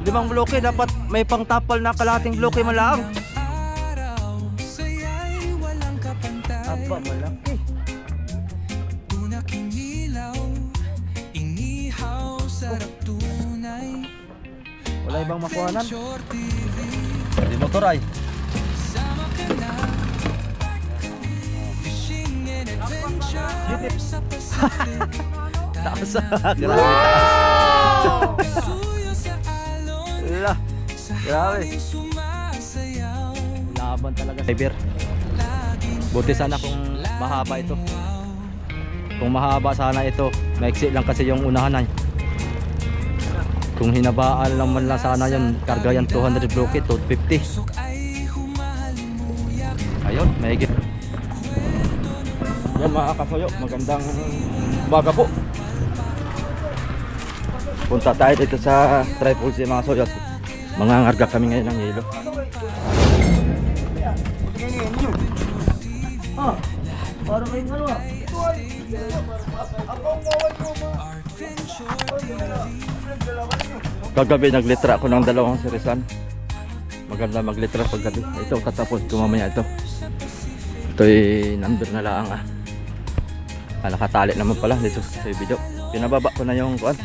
5 bloke, dapat may pangtapal na kalahating bloke man lang. Aba, malaki. Wala ibang makuhanan. Di motor ay. Taas. Grabe taas. Grabe. Laban talaga. Cyber. Buti sana kung mahaba ito. Kung mahaba sana ito, maiksi lang kasi yung unahan ay. Kung hinabaan lang man lang sana yun, karga yan 200 bloke, 250. Ayun, mahigit. Yan mga kasoyo, magandang umaga po. Punta tayo dito sa Triple C mga soyo. Mangangarga kami ngayon ng yelo. Para may ano ah. Kagabi naglitra ako ng 2 sirisan. Maganda maglitra paggabi. Ito katapos ko mamaya ito. Ito'y number na lang ah. Nakatali naman pala dito sa video. Pinababa ko na yung kuan.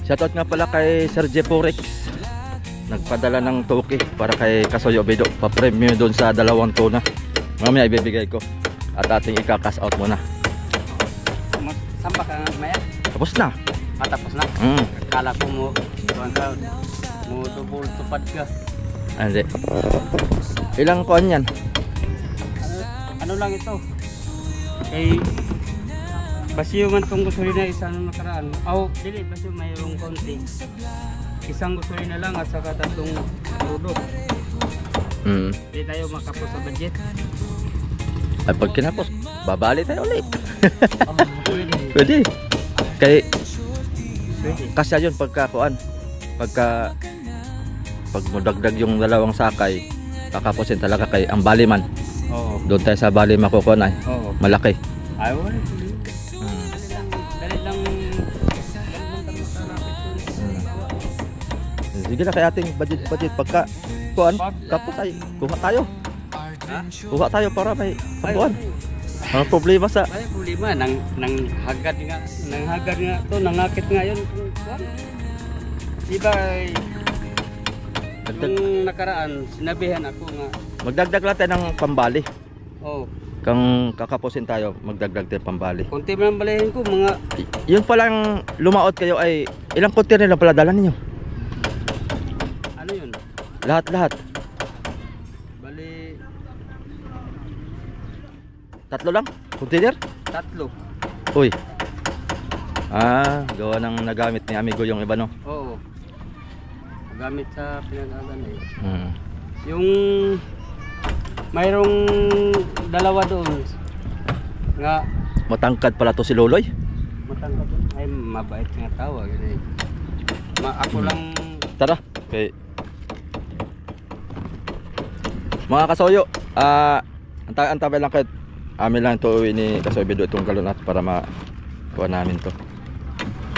Shoutout nga pala kay Sir Jeporex. Nagpadala ng toki para kay Kasoyo Bedo. Pa-premium doon sa 2 tuna. Mamaya ibibigay ko. At ating ika-cash out muna. Sampa ka nga maya? Tapos na. Tapos na? Kala ko mo double tupad ka. Hindi. Ilang kuan yan? Ano lang ito? Eh, basiyo man itong gasolina isang nakaraan. Dili, basiyo mayroong konti. Isang gasolina lang at saka 3 crudo. Hindi tayo makapos sa budget. Ay pag kinapos, babali tayo ulit. Pwede. Pwede. Kaya Pwede. kasya yun pag mo dagdag yung 2 sakay, kakapusin talaga kay ang baliman. Oo. Doon tayo sa bali makukunay. Oo. Malaki. Ay, wala. Dali lang Sige na kay ating budget pagka kuan, tapos ay kuha tayo. Kuha tayo para may pambuan. Ang problema sa ay problema nang hagad nga to, nangakit nga yun. Diba nung nakaraan sinabihan ako nga magdagdag lang tayo ng pambali. Oh. Kung kakapusin tayo, magdagdag tayo pambali. Konti man ang balahin ko mga Yun palang lumaot kayo ay ilang container lang pala dala ninyo? ano yun? Lahat. Bali 3 lang? Container? 3. Uy. Gawa ng nagamit ni amigo yung iba no? Oo. Gamit sa pinag-agan eh. Yung mayroong 2 doon nga Matangkad pala to si Loloy. matangkad doon. Ay mabait nga tao eh. Ako lang Tara. Okay. Mga kasoyo, antabay lang kayo. Amin lang ito uwi ni Kasoy Bedo itong galonat para makuha namin to.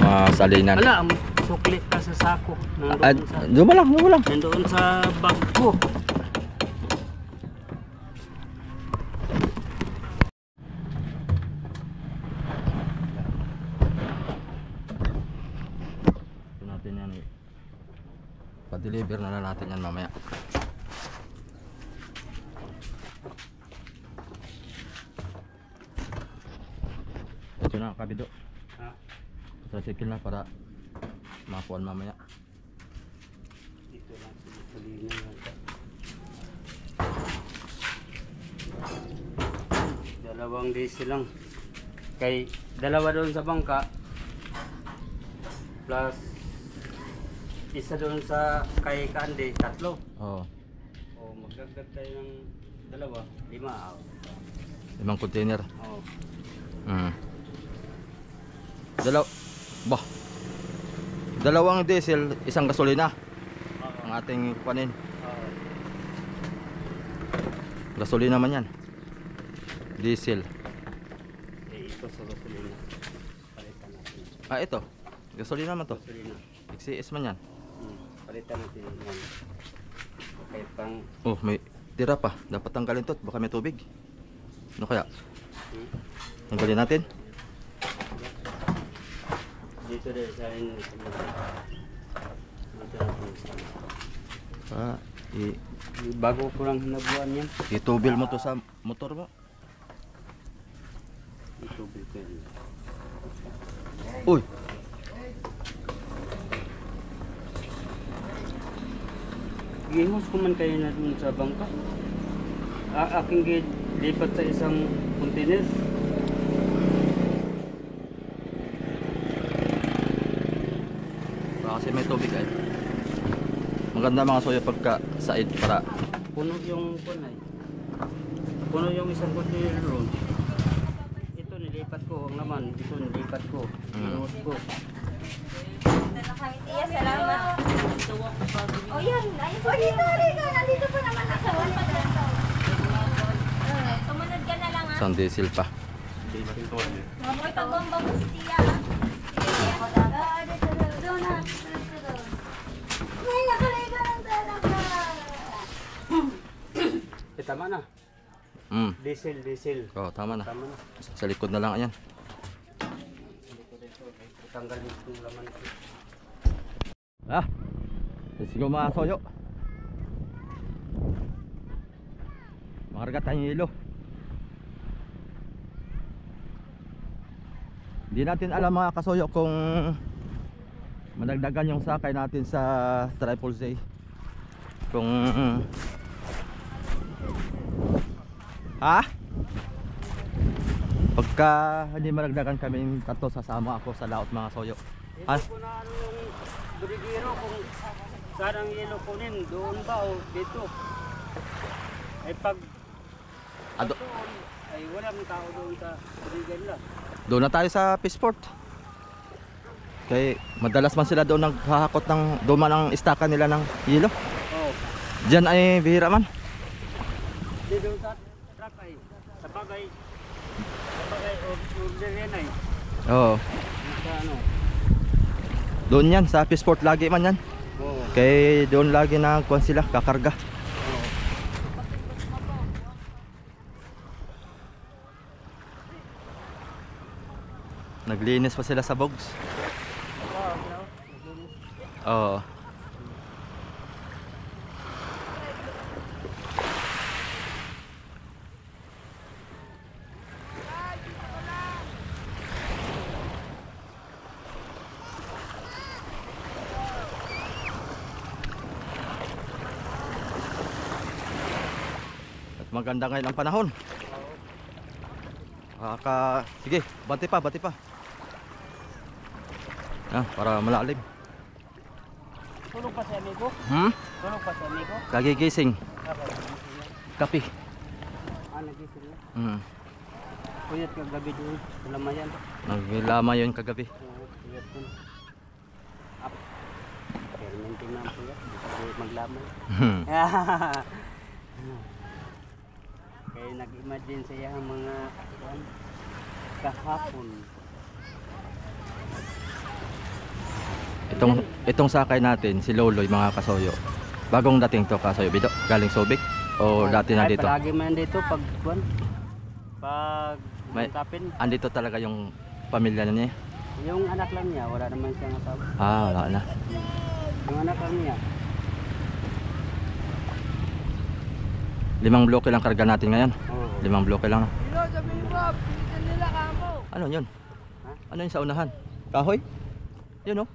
Masalinan. wala, suklit ka sa sako. Doon mo lang. Nandoon sa bag ko. Ito natin yan eh. Pa-deliver na lang natin yan mamaya. Ito na kabido. Tricycle na para makuhaan mamaya. Dito lang sa salina natin. 2 diesel lang. Kay 2 doon sa bangka plus isa doon sa kay Kandi, 3. Oo. O magdagdag tayo ng 2, 5. 5 container. Oo. Bah. 2 diesel, 1 gasolina. Ang ating panin. Gasolina man yan. Diesel. Ito sa gasolina. Palitan natin. Ito. Gasolina naman to. Gasolina. XCS man yan. Palitan natin yan. Okay, pang... Oh, may tira pa. Dapat tanggalin to. Baka may tubig. Ano kaya? Tanggalin natin. Dito din sa akin. Dito natin. Bago ko lang hinabuan yan. Itubil mo to sa motor mo. Itubil ko yan. Uy! Gihos ko man kayo na dun sa bangka. Aking lipat sa isang container. Baka kasi may tubig ay. Maganda mga soya pagka said para Puno yung kunay. Puno yung isang container room. Ito nilipat ko ang laman. Ito nilipat ko. Inuot ko. Iya, salamat. Oh, yan. Ayun, oh, dito, dito. Nandito pa naman ako. Sumunod ka na lang, ha? isang diesel pa. Mamoy pagbomba mo si Tia. Dito, doon na. May nakaliga ng talaga. Tama na. Diesel. Oh, tama na. Tama na. Sa likod na lang yan. Tanggalin itong laman ko. Ah, let's go mga soyo. Makarga tayong hilo. Hindi natin alam mga kasoyo kung madagdagan yung sakay natin sa Triple Z. Kung pagka hindi madagdagan kami tatlo, sasama ako sa laot mga soyo. Hindi ko na ano yung burigiro kung saan ang yelo kunin. Doon ba o dito? Ay pag Ado, doon, ay walang tao doon sa burigan lang. doon na tayo sa Peaceport. Kaya madalas man sila doon naghahakot ng duma ng istaka nila ng hilo. Oh, Diyan ay bihira man. dito sa truck ay sa bagay order yan ay. Oo. Sa ano? Doon yan sa Peaceport lagi man yan. Oo. Kaya doon lagi na kuwan sila kakarga. Oo. Naglinis pa sila sa bogs. Oo. At maganda ngayon ang panahon. Sige, bati pa. Para malalim. Tulog pa si amigo? Tulog pa si amigo? Kagigising. Okay. Kapi. Nagising na. Kuyat ka gabi doon. Lama yan. Naglama yun kagabi. Oo, kuyat yun. Up. Permentin na ang kuyat. Kuyat maglamay. Kaya nag-imagine siya ang mga kahapon. Itong sakay natin, si Loloy mga kasoyo. Bagong dating to kasoyo. Bido, galing Subic o dati na dito? Palagi man dito pag tapin. Andito talaga yung pamilya niya. Yung anak lang niya, wala naman siyang asawa. Wala na. Yung anak lang niya. 5 bloke lang karga natin ngayon. Oo. 5 bloke lang. Hello, sabihin mo, pilitin nila kamo. Ano yun? Ha? Ano yun sa unahan? Kahoy? Yun o.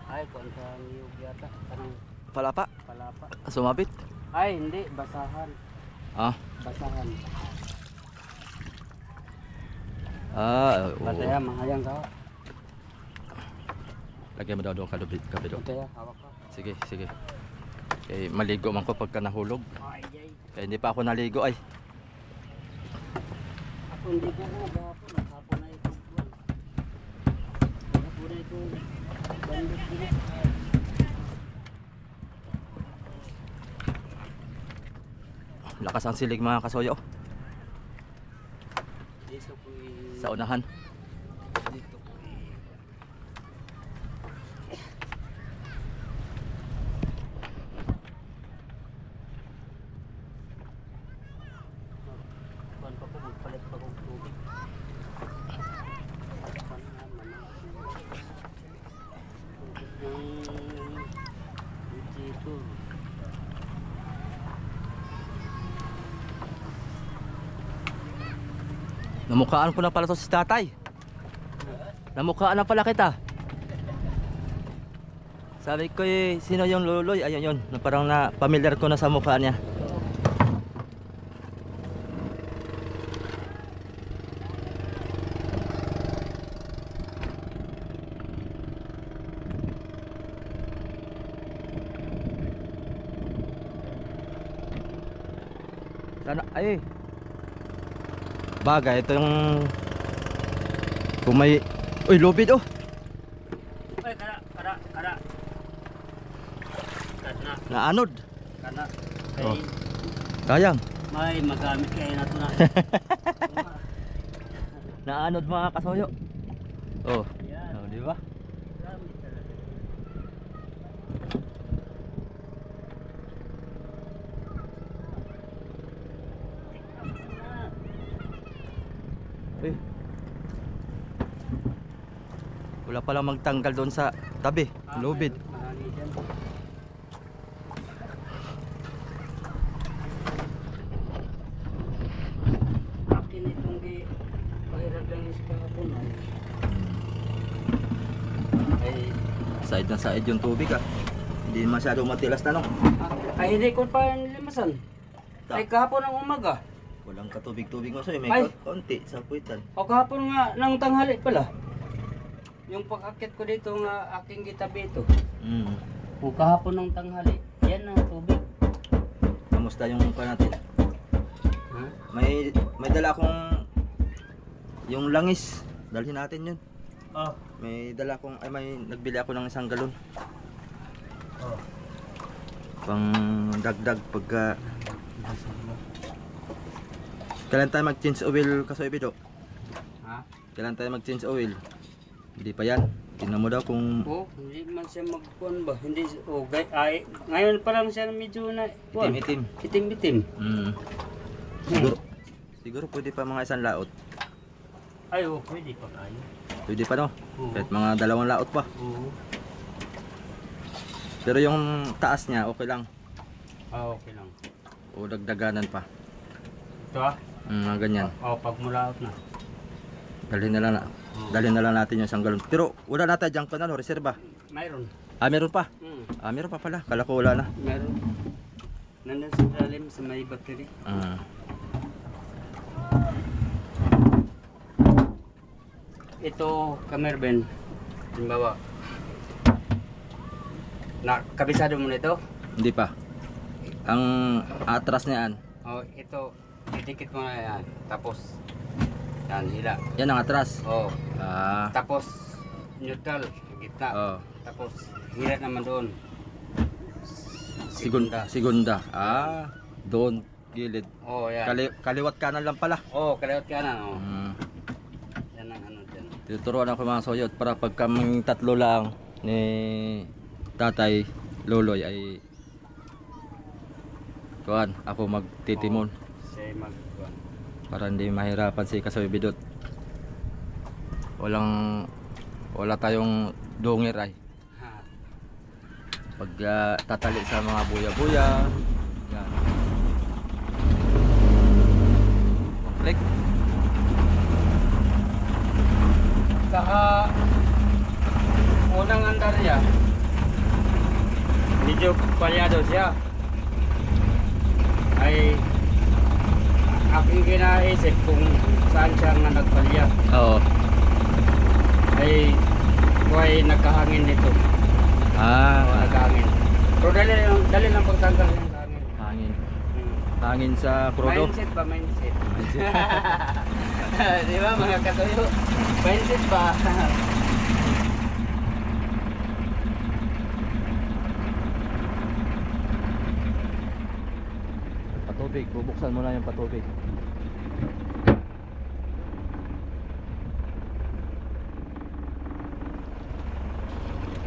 Ay, kung sa niyog yata. Parang Palapa. palapa. Sumabit. Ay, hindi. Basahan. Basahan. Oo. Bataya, mahayang ka. Lagyan mo daw doon kabido. Bataya, hawak ka. Sige. Maligo man ko pagka nahulog. Ay, ay. Hindi pa ako naligo ay. Ako hindi ko maghapon. Maghapon na ito. Maghapon na ito. Bandit din. Lakas ang silig mga kasoyo. Dito ko Sa unahan. Dito ko Namukhaan ko na pala to si tatay. Namukhaan na pala kita. Sabi ko sino yung Loloy? Ayun yun. Parang na familiar ko na sa mukha niya. Sana ay bagay ito yung kung may uy lubid oh. Ay, kara. Kana. Naanod. Kana. Oh. Kay Sayang. may magamit kay na to na. Naanod mga kasoyo. Oh. Yan. Oh, di ba? Gamit talaga. Eh. Wala palang magtanggal doon sa tabi, lubid. Marami dyan. Akin itong pahirap lang is kahapon ay Side na side yung tubig ah. Hindi masyadong matilas na no. ay hindi ko pa nilimasan. Ay kahapon ng umaga. Walang katubig-tubig mo sa'yo, Ay. may konti sa puwitan. O kahapon nga ng tanghali pala. Yung pag-akit ko dito nga aking gitabi ito. O kahapon ng tanghali. Yan ang tubig. Kamusta yung pa natin? Ha? May dala akong yung langis. Dalhin natin yun. Oh. May nagbili ako ng 1 galon. Oh. Pang dagdag pagka kailan tayo mag-change oil kasoy bido? Ha? Kailan tayo mag-change oil? Hindi pa yan. Tingnan mo daw kung Oh, hindi man siya magkuhan ba? Hindi ay ngayon pa lang siya medyo na itim-itim. Itim-itim. Siguro pwede pa mga 1 laot. Ay, oh, pwede pa kayo. Pwede pa no? Oo. Kahit mga 2 laot pa. Oo. Pero yung taas niya okay lang. Ah, okay lang. O dagdaganan pa. Ito ah? Mga ganyan. Oh, pag mulaot na. Dalhin na lang natin yung 1 galon. Pero wala na tayo dyan ka na no, reserva. Mayroon. Ah, meron pa. Hmm. Ah, meron pa pala. Kala ko wala na. Meron. Nandun sa dalim sa may battery. Ito, kamerben. Halimbawa. Kabisado mo na ito? Hindi pa. Ang atras niyan. Oh, ito. Didikit mo na yan. Tapos, yan, hila. Yan ang atras. Oh. Ah. Tapos, neutral. Gitna. Oh. Tapos, hila naman doon. Segunda. Ah, doon gilid. Oh, yan. Kaliwat kanan lang pala. Oh, kaliwat kanan. Oh. Yan ang ano dyan. Tuturuan ako mga soyot para pag kaming tatlo lang ni Tatay Loloy ay kuan, ako magtitimon. Siya mag-kuhan. Para hindi mahirapan si Kasoy Bidot. Wala tayong dungir ay. Ha. Pag tatali sa mga buya-buya. Yan. Click. Saka unang andar niya, medyo palyado siya. Ay aking kinaisip kung saan siya nga nagpalya. Oo. Ay kuhay nagkahangin nito. Nagkahangin. Pero dali lang pagtanggal ng hangin. Hangin. Hangin sa krudo. Mindset ba? Mindset. Di ba mga katuyo? Mindset ba? Patubig, bubuksan mo na yung patubig.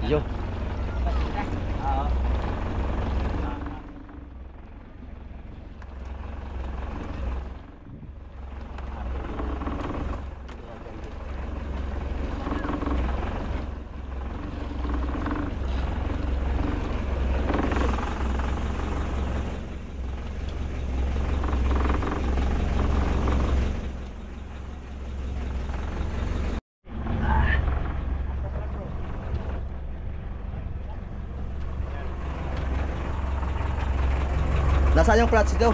Yo. Nasaan yung clutch daw?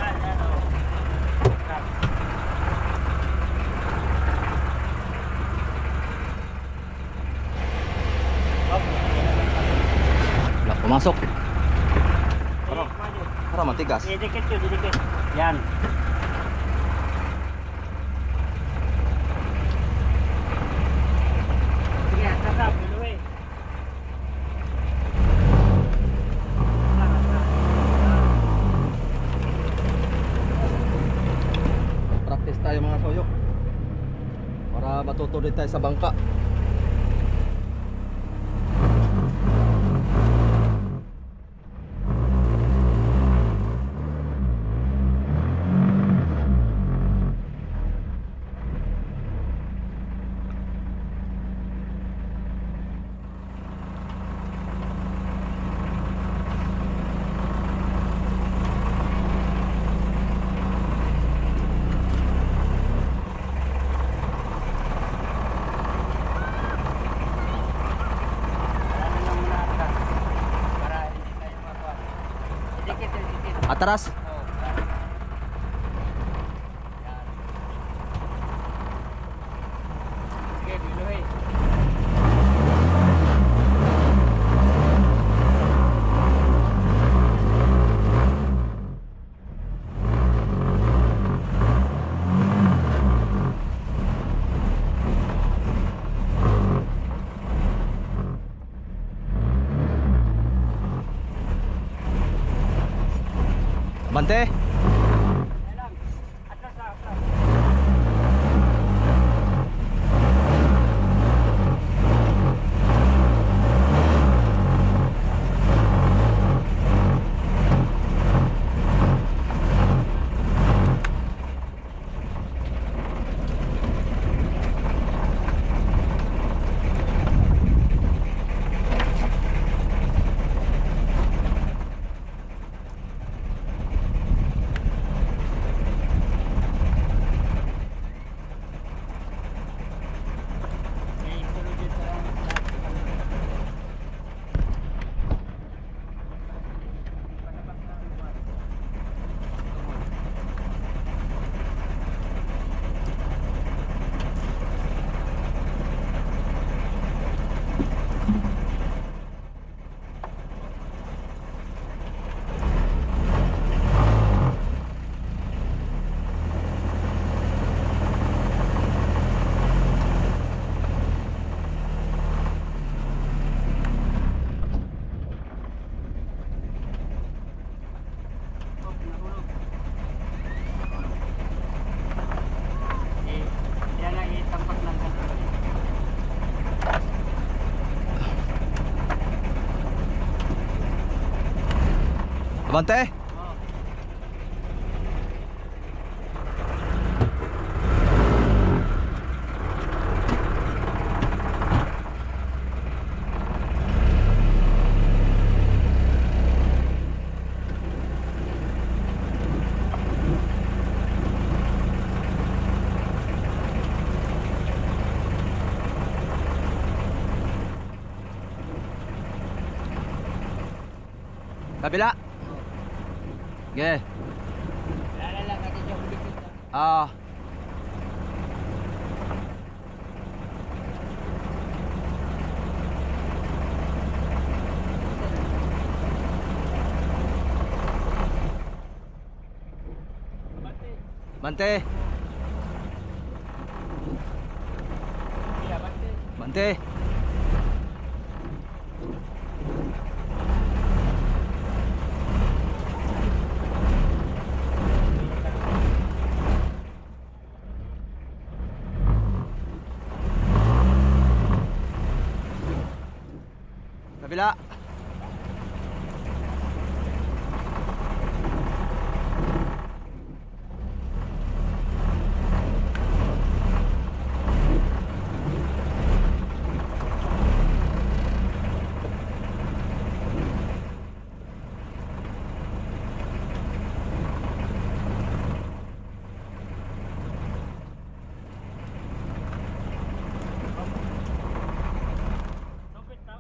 Wala, pumasok. Para matigas. Didikit yun, didikit. Yan. Sige, tatap, biluwi. Practice tayo mga soyo. Para matuto din tayo sa bangka. Atras. Sige, biluwi. Bante. Atras na, atras. Bante. Kabila. Ge. Lang natin siya bulikit. Ah. Bante. Iya, bante. Bante. Kabila.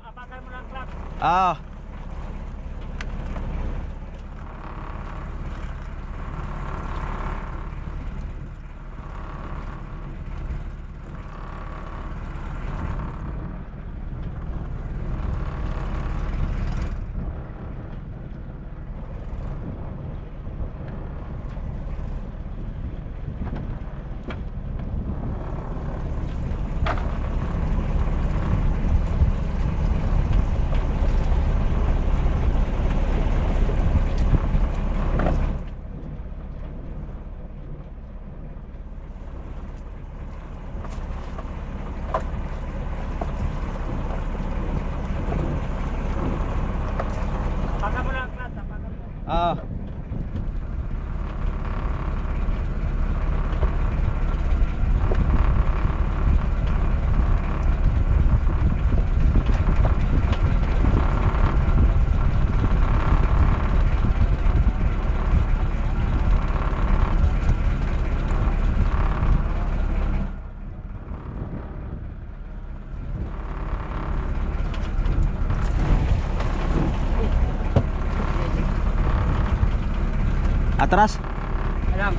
Apakan mo ng clutch. Ah. Atras. Alam.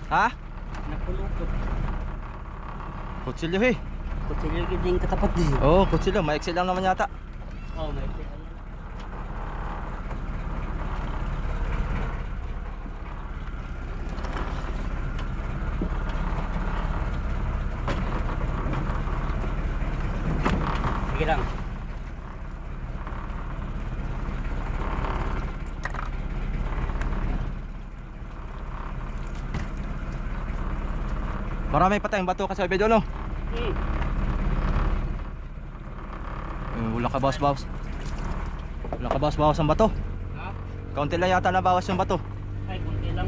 Ha? Napulupot. Kutsilyo eh. Kutsilyo din katapat din. Oo, kutsilyo. Maiksi lang naman yata. Oh, may pera. Sige lang. Marami pa tayong bato kasi video no. Wala ka bawas-bawas. Wala ka bawas-bawas ang bato. Ha? Kaunti lang yata nabawas yung bato. Ay, kunti lang.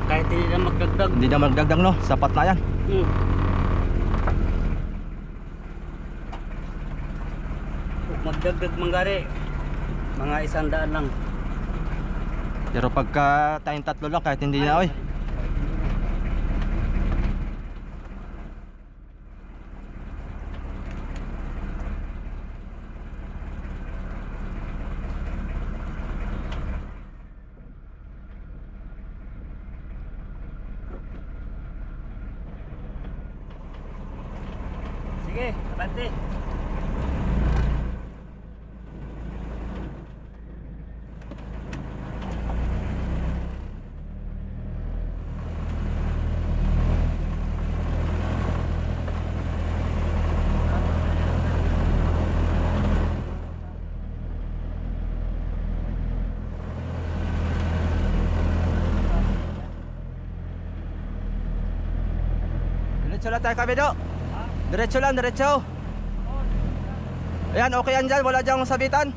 Kahit hindi na magdagdag. Hindi na magdagdag no. Sapat na yan. Kung magdagdag manggari, mga 100 lang. Pero pagka tayong tatlo lang kahit hindi na oy. Sige, abante. Diretso lang tayo kabido. Diretso lang, diretso. Ayan, okay yan dyan. Wala dyang sabitan.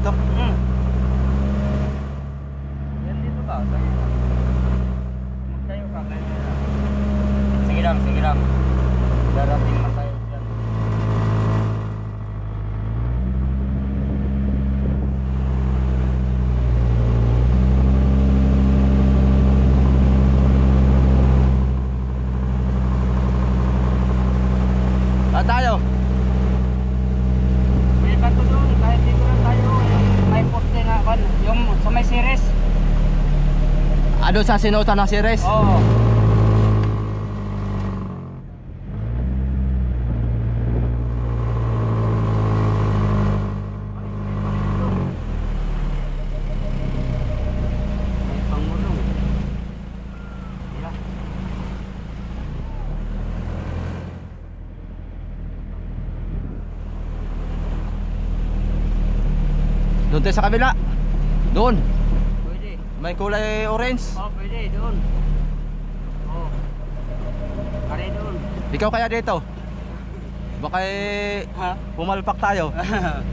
dito? Yan dito ka. Magtayo ka. Sige lang, sige lang. Darating na tayo dyan. Tayo. May bato doon, kahit dito lang tayo. May poste na, yung sa may series. Ano sa sinutan ng series? Oo. May pangulong. Yeah. Doon tayo sa kabila. Doon. Pwede. May kulay orange. Oh, pwede doon. Oh. Kare doon. Ikaw kaya dito? Baka eh, Ha? pumalpak tayo.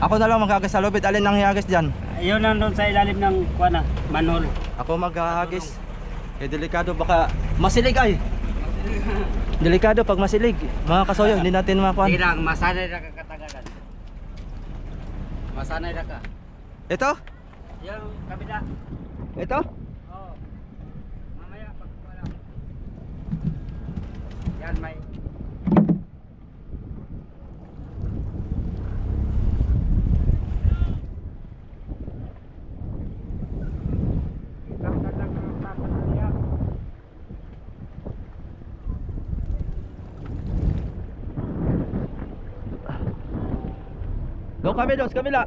Ako na lang maghagis sa lubid. Alin ang hihagis dyan? Ayun nandun sa ilalim ng kuana, manhole. Ako maghahagis. Eh delikado baka masilig ay. Delikado pag masilig. Mga kasoyo, hindi natin Sige makuha. lang, masanay na ka katagalan. Masanay na ka. Ito? Yung kabila. Ito? Oo. Mamaya pag wala. Yan may. Itakad lang ng papalaya. Doon kami doon sa kabila.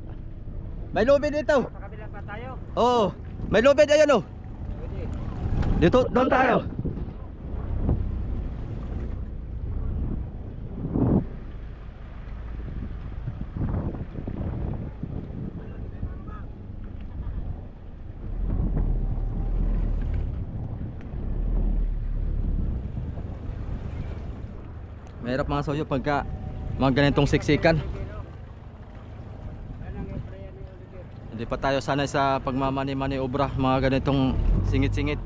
May lubid dito. Sa kabila pa tayo. Oo. May lubid ayan oh. Pwede. Dito, doon tayo. Mahirap mga soyo pagka mga ganitong siksikan. Hindi pa tayo sanay sa pagmamani-mani obra, mga ganitong singit-singit.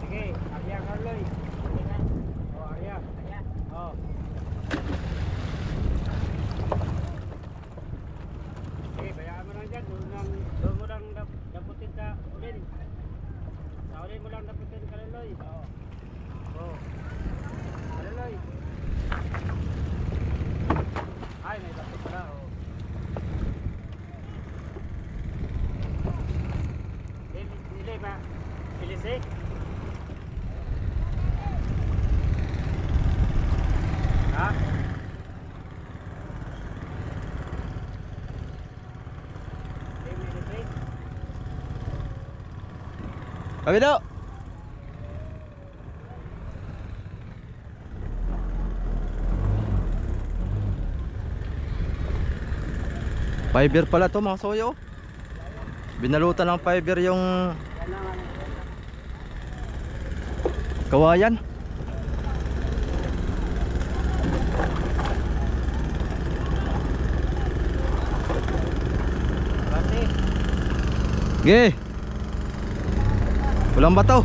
Sige, Arya Carloy. Oh, Arya. Arya. Oh. Sige, bayaan mo lang dyan. Doon mo lang daputin sa ulin. Sa ulin mo lang daputin, Carloy. Oo. Oh. Carloy. Ay, may dapit pala. Oh. Dili ba? Pilisi? Ha? Kabilo! Fiber pala to mga soyo. Binalutan ng fiber yung kawayan. Ge. Walang bato.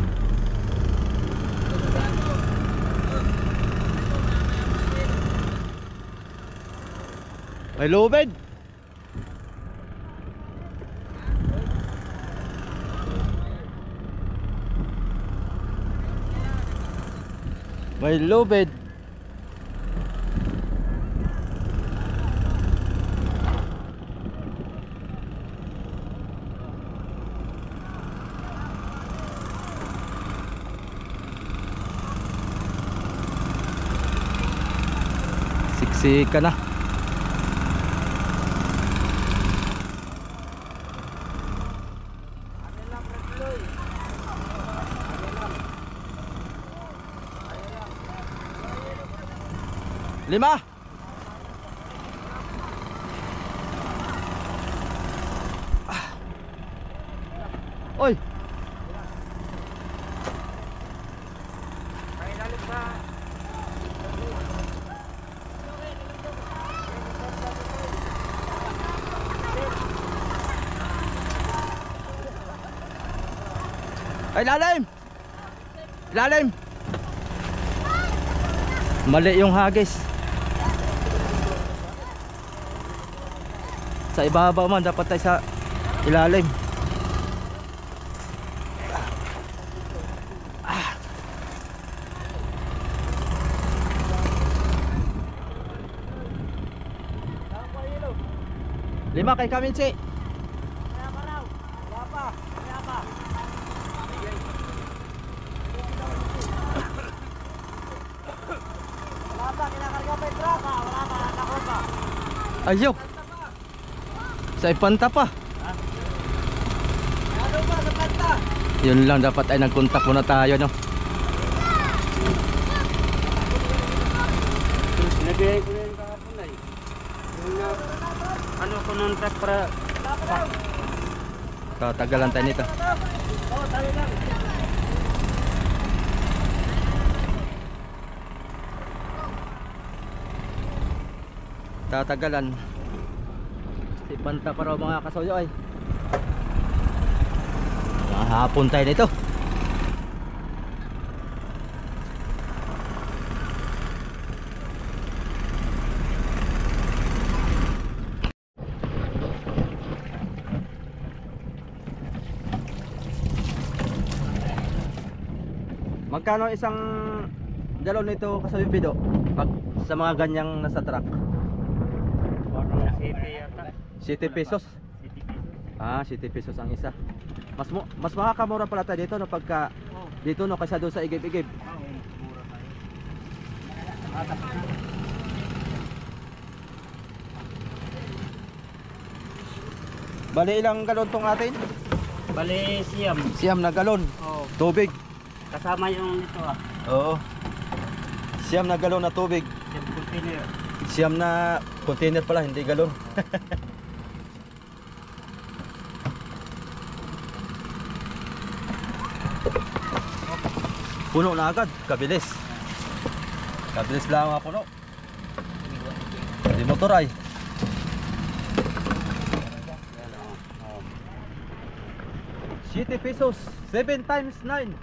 May lubid. May lubid. Siksika na. 5. Oy. Ay, lalim! Lalim! Mali yung hagis. Sa ibabaw man, dapat tayo sa ilalim. Lima kay Kaminsi. Ayo. Sa ipanta pa. Yun lang dapat ay nagkontak muna tayo, no. Nabiyay ko na yung kahapon ay. Yung ano ko nung truck para Tatagalan tayo nito. Tatagalan. Ipanta pa raw mga kasoyo ay. Hapon tayo nito. Magkano isang galon nito kasoyo bido? Pag sa mga ganyang nasa truck? parang city yata. 7 pesos. 70 pesos. Ah, 7 pesos ang isa. Mas makakamura pala tayo dito no pagka dito no kaysa doon sa igib-igib. Oo, mura tayo. Tapos na. Bali ilang galon tong atin? Bali siyam. Siyam na galon. Oo. Tubig. Kasama yung ito ah. Oo. Siyam na galon na tubig. Yung container. Siyam na container pala, hindi galon. Puno na agad, kabilis. Kabilis lang ang puno. Di motor ay. Oo. 7 pesos, 7 times 9.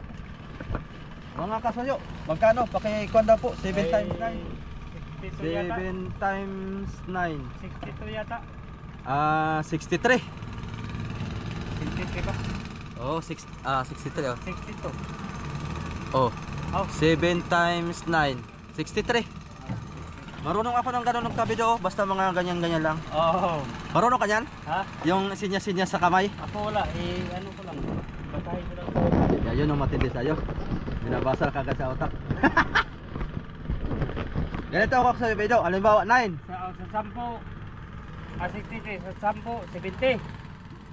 Mga kasayo, magkano? Pakikuan daw po, 7 times 9. 62 yata. 7 times 9. 62 yata. 63. 63 ba? Oh, 63 oh. 62. Oh, Oh. 7 times 9, 63. Marunong ako ng ganun ng kabido, basta mga ganyan-ganyan lang. Oo. Marunong ka niyan? Ha? Yung sinya-sinya sa kamay? Ako wala. Ano ko lang. Basahin ko lang. Ayun ang matindi sa'yo. Binabasa na kagad sa otak. Ganito ako sa video, halimbawa 9. Sa 10, 63. Sa 10, 70.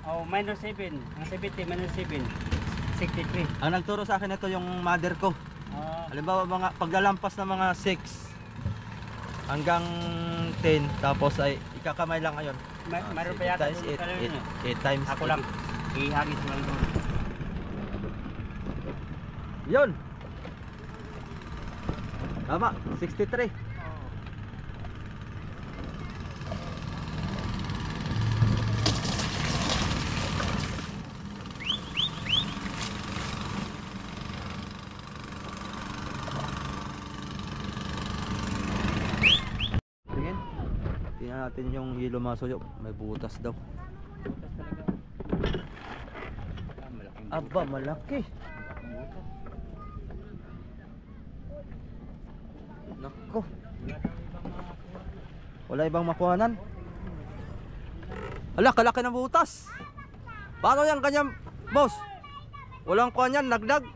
Oh, minus 7. Ang 70 minus 7. 63. Ang nagturo sa akin ito yung mother ko. Halimbawa mga paglalampas ng mga 6 hanggang 10, tapos ay ikakamay lang ngayon. Mayroon pa yata. 8 times. Ako lang. Ihagis lang doon. Yun. Tama, 63. Tingin. Tingnan natin yung hilo mga soyo. May butas daw. Aba, malaki. Nako. Wala ibang makuhanan. Hala, kalaki ng butas. Paano yan kanyang, boss? Walang kuha yan, nagdag.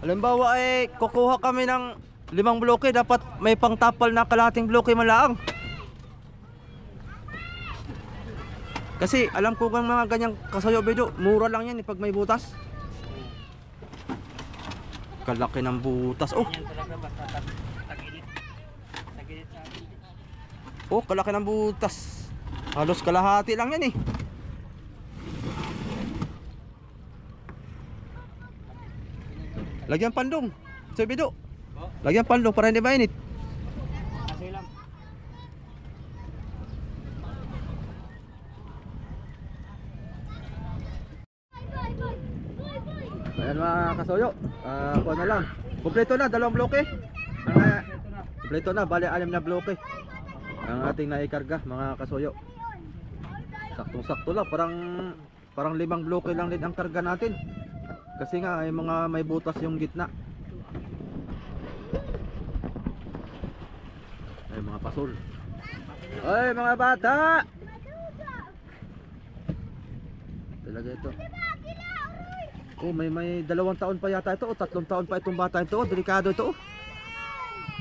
Halimbawa eh, kukuha kami ng 5 bloke, dapat may pangtapal na kalahating bloke man lang. Kasi alam ko kung mga ganyang kasayo video, mura lang yan pag may butas. kalaki ng butas. Oh, Yan talaga basta tag-init. Tag-init sa atin. oh, kalaki ng butas. Halos kalahati lang yan eh. Lagyan pandong. Sa bido. Oh, Lagyan pandong para hindi mainit. kasi lang. Ayan mga kasoyo. Kuha na lang. Kompleto na, dalawang bloke. Ito na. Kompleto na, bali 6 na bloke ang ating naikarga mga kasoyo. Saktong-sakto lang, parang 5 bloke lang din ang karga natin. Kasi nga ay mga may butas yung gitna. Ay mga pasol. Ay mga bata. Talaga ito. Oh, may 2 taon pa yata ito o 3 taon pa itong bata ito. Delikado ito.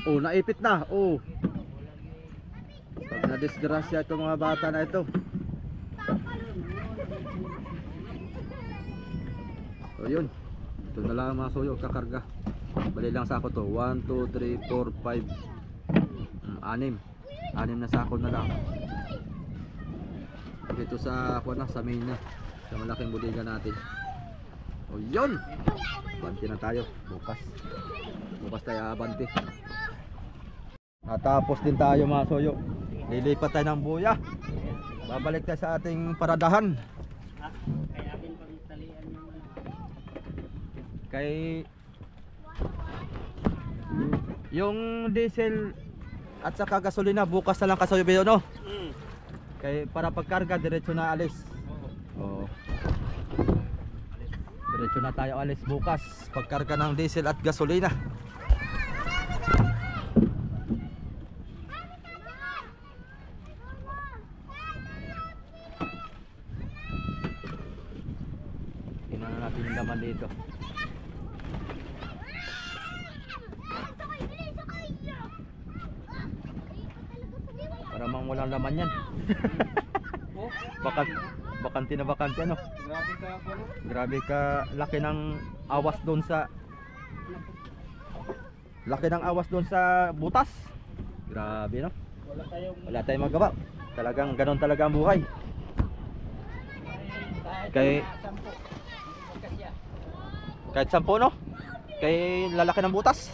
Oh, naipit na. Oh. Pag na-disgrasya itong mga bata na ito. So yun. Ito na lang mga soyo kakarga. Bali lang sako to. 1, 2, 3, 4, 5 6 na sako na lang. Dito sa sa main na. Sa malaking bodega natin. O yun. Abante na tayo. Bukas tayo abante. Natapos din tayo mga soyo. Lilipat tayo ng buya. Babalik tayo sa ating paradahan. Ha? Kaya natin pagtalian yung ano. Kay yung diesel at saka gasolina bukas na lang kasoyo biyo no. Kay para pagkarga diretso na alis. Oo. Diretso na tayo alis bukas pagkarga ng diesel at gasolina. Tingnan na natin yung laman dito. Para mang walang laman yan. Oh, Bakante na bakante ano. grabe ka po. No? Grabe ka laki ng awas doon sa butas. Grabe no. Wala tayong magawa. Talagang ganon talaga ang buhay. Kahit 10 no. Kay lalaki ng butas.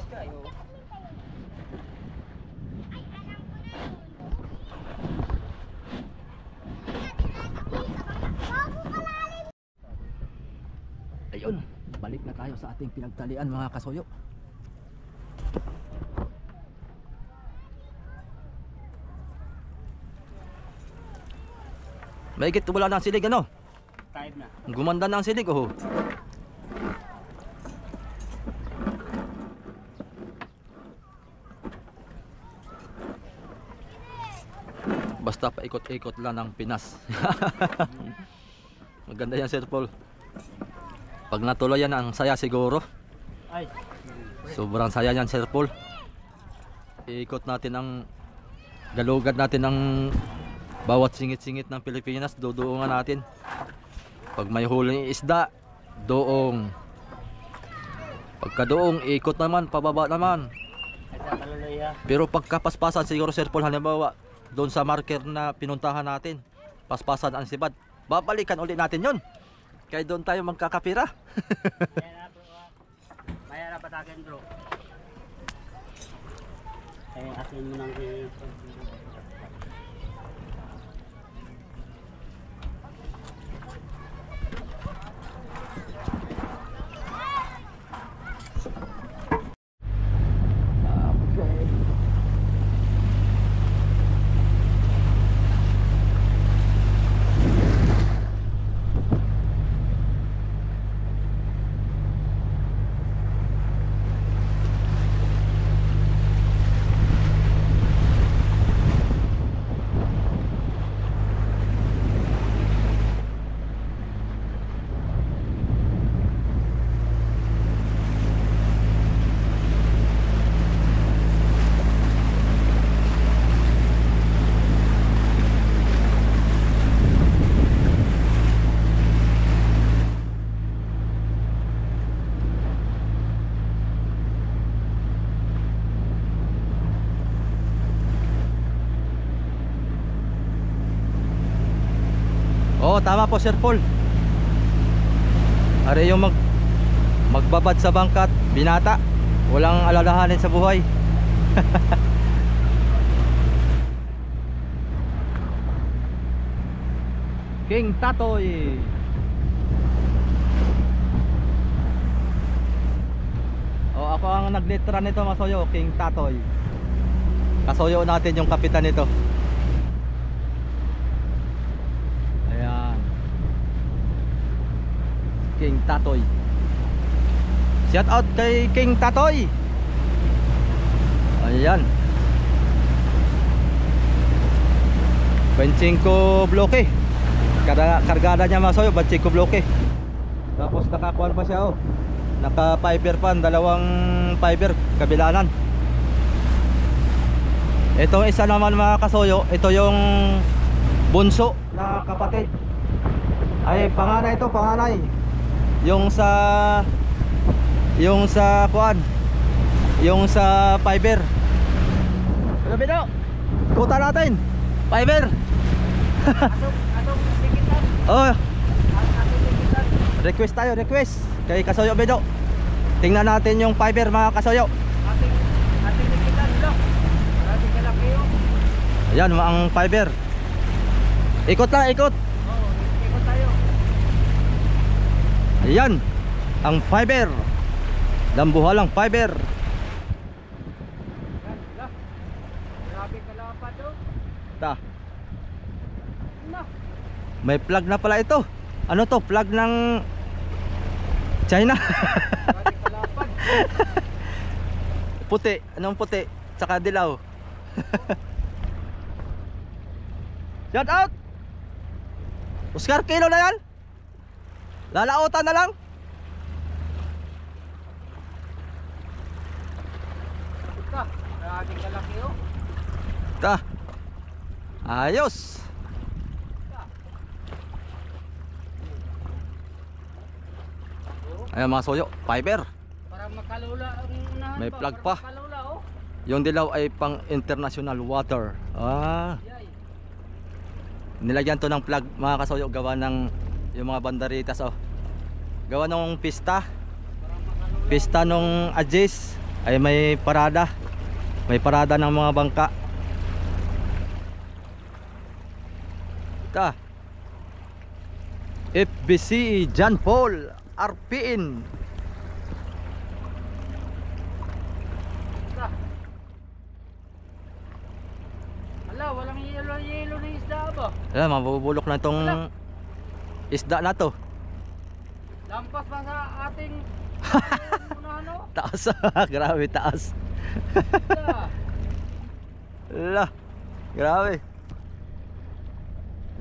Ayun, balik na tayo sa ating pinagtalian mga kasoyo. Mahigit wala na ang silig ano? Time na. Gumanda na ang silig oh. Basta paikot-ikot lang ng Pinas. Maganda yan Sir Paul. Pag natuloy yan ang saya siguro. Ay. Sobrang saya yan Sir Paul. Iikot natin ang galugad natin ng bawat singit-singit ng Pilipinas. Duduungan natin. Pag may huling isda, doong. Pagka doong, ikot naman, pababa naman. Pero pagkapaspasan siguro Sir Paul, halimbawa doon sa marker na pinuntahan natin, paspasan ang sibad, babalikan ulit natin yon. Kaya doon tayo magkakapira. Maya na patakin bro. Kaya asin mo nang Oo, tama po Sir Paul. Ari yung magbabad sa bangkat, binata, walang alalahanin sa buhay. King Tatoy. Oh, ako ang naglitra nito, Masoyo, King Tatoy. Kasuyo natin yung kapitan nito. Ayan. King Tatoy. Shout out kay King Tatoy. Ayan. 25 bloke. Kargada niya, Masoyo, 25 bloke. Tapos nakakuan pa siya, oh. Naka fiber pan, dalawang fiber kabilanan. Itong isa naman, mga Kasoyo, ito yung bunso na kapatid. Ay panganay ito, panganay. Yung sa kuan, yung sa fiber. Ano bino? Kuta natin. Fiber. Atong tikitan. Oh, Atong tikitan. request tayo, request kay Kasoyo Bedo. Tingnan natin yung fiber, mga Kasoyo. Ating tikitan lo. Grabe kalaki yo. Ayan, ang fiber. Ikot na, ikot. Oh, ikot tayo. Ayan, ang fiber. Dambuhalang fiber. Yan, lo. Grabe kalapad do. Ta. No. May plug na pala ito. Ano to? Plug ng China. Grabe kalapad. Puti. Anong puti? Tsaka dilaw. Shout out! Oscar, kilo na yan? Lalautan na lang? Ika, grabe kalaki yo. Ta. Ayos. Ayan, mga soyo, fiber. Para makalula ang unahan. May ba? plug Para pa. Makalula oh. Yung dilaw ay pang international water. Yay. Nilagyan to ng plug, mga kasoyo, gawa ng yung mga banderitas, oh. Gawa ng pista. Para makalula. Pista nung Ajis ay may parada. May parada ng mga bangka. Ta. FBC John Paul RPN. Ika. Ala, walang yelo na isda ba? Ayan, mabubulok na itong isda na to. Lampas pa sa ating unahan oh. Taas. Grabe, taas. Ika. Lah, grabe.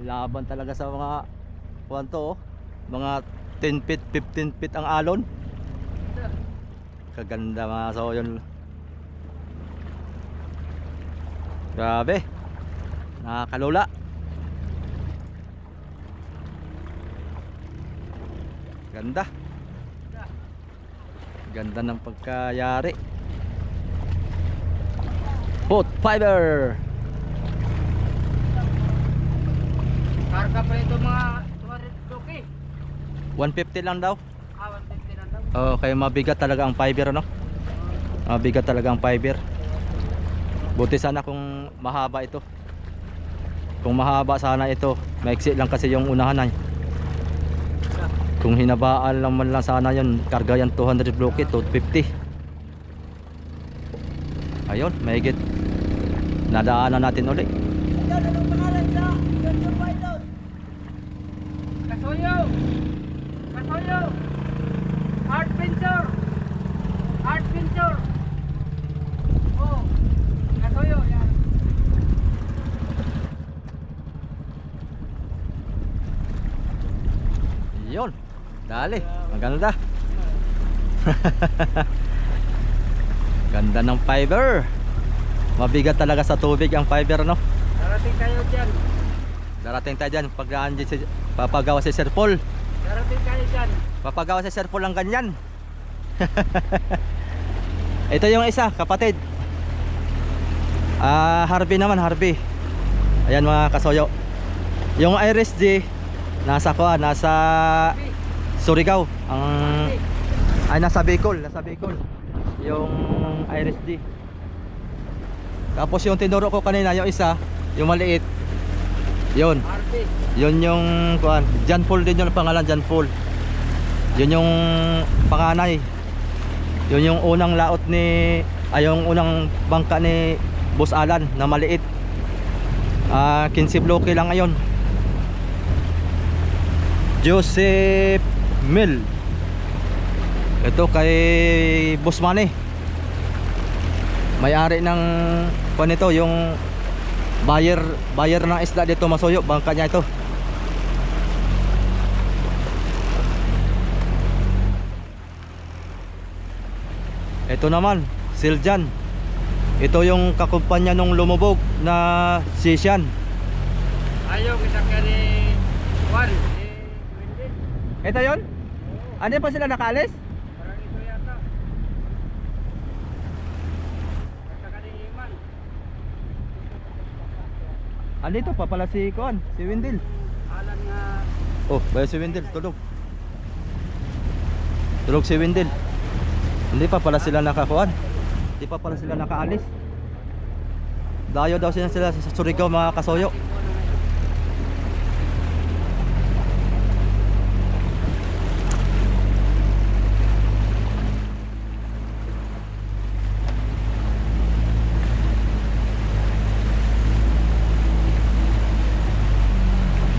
Laban talaga sa mga kwanto, oh. Mga 10 feet, 15 feet ang alon. Ika. Kaganda, mga soyon. Grabe. Nakakalula. Ganda. Ganda ng pagkayari. Boat fiber. Karga pa ito mga 200 bloke. 150 lang daw. 150 lang daw. Oh, kaya mabigat talaga ang fiber, no? Mabigat talaga ang fiber. Buti sana kung mahaba ito. Kung mahaba sana ito, maiksi lang kasi yung unahan ay. Kung hinabaan lang man lang sana yun, karga yan 200 bloke, 250. Ayun, mahigit. Nadaanan natin ulit. Kasoyo! Kasoyo! Art Pincher! Art Pincher! Oh! Kasoyo! Yan! Yun. Dali, maganda. Ganda ng fiber. Mabigat talaga sa tubig ang fiber, no? Darating kayo dyan! Darating tayo dyan pag papagawa si Sir Paul. Darating kayo dyan! Papagawa si Sir Paul ng ganyan. Ito yung isa, kapatid. Harvey naman, Harvey. Ayan, mga kasoyo. Yung Iris G, nasa Surigao. Nasa Bicol, yung Iris D. Tapos yung tinuro ko kanina, yung isa, yung maliit, yun yung kuan, John Paul din yung pangalan, John Paul. Yun yung panganay. Yun yung unang laot yung unang bangka ni Boss Alan na maliit. 15 bloke lang ngayon. Joseph Mill. Ito kay Boss Manny. May-ari ng kuan ito, yung buyer ng isda dito Masuyo, bangka niya ito. Ito naman, Siljan. Ito yung kakumpanya nung lumubog na Sisyan. Ayaw kita kani Juan. Ito yun? Ano pa sila nakalis? Parang ito yata. Basta kaning iman. Andito pa pala si Kuan, si Wendell. Alan nga. Oh, bayo si Wendell, tulog. Tulog si Wendell. Hindi pa pala sila nakakuan. Hindi pa pala sila nakaalis. Dayo daw sila sa Surigao mga kasoyo.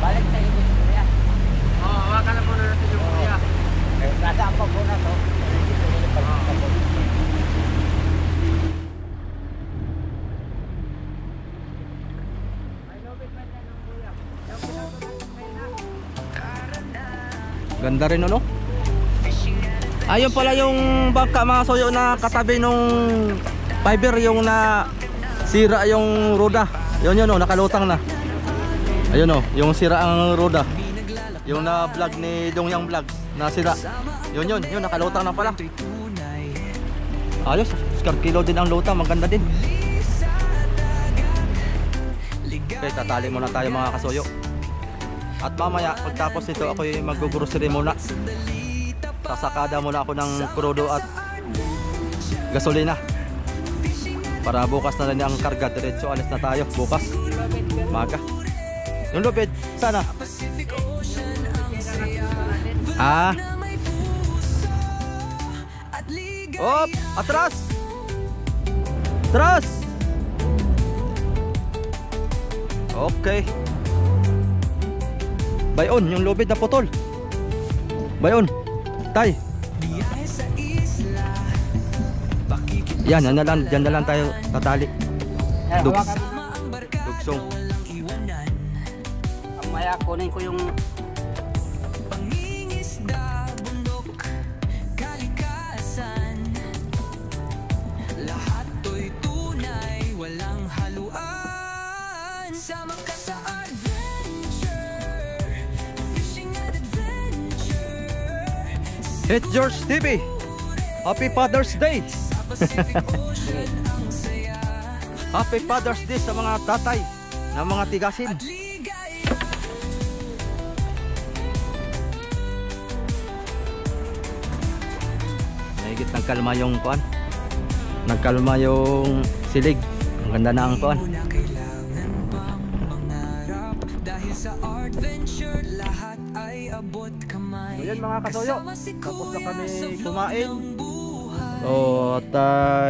Balik tayo dito kuya. Oo, hawakan na muna natin yung kuya. Nasa ang pagkuna to. Ganda rin ano? Ayun pala yung bangka mga soyo na katabi nung fiber, yung na sira yung roda. Yun nakalutang na. Ayun yung sira ang roda. Yung na vlog ni Dongyang Vlog na sira. Yun nakalutang na pala. Ayos, scar kilo din ang lutang, maganda din. Okay, tatali muna tayo mga kasoyo. At mamaya pagtapos nito ako yung mag-grocery muna. Sasakada muna ako ng crudo at gasolina. Para bukas na rin ang karga. Diretso alis na tayo bukas. Maga. Yung lubid, sana? Op! Atras! Atras! Okay. Bayon, yung lubid na putol. Bayon. Tay. Yan, dyan na lang tayo tatali. Dugsong. Maya kunin ko yung It's George TV. Happy Father's Day. Happy Father's Day sa mga tatay na mga tigasin. Mahigit nagkalma yung kuan. Nagkalma yung silig. Ang ganda na ang kuan. So yun mga kasoyo, tapos na kami kumain. So at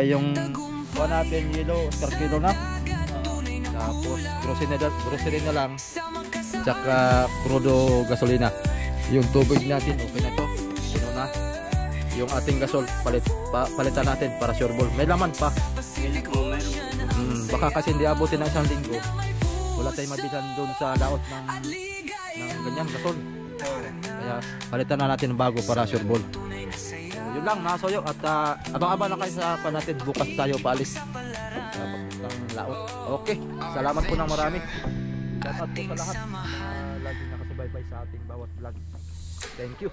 yung kuha natin yelo, star kilo na. Tapos grocery na lang. Tsaka crudo gasolina. Yung tubig natin okay na to. Sino na. Yung ating gasol palitan natin para sure ball. May laman pa. Baka kasi hindi abutin ng isang linggo. Wala tayong mabilan doon sa laot ng ganyan gasol. Kaya palitan na natin bago para sure ball. So, yun lang mga soyo. At abang-abang na kayo sa natin. Bukas tayo paalis ng laot. Okay, salamat po ng marami. Salamat po sa lahat. Lagi nakasubaybay sa ating bawat vlog. Thank you.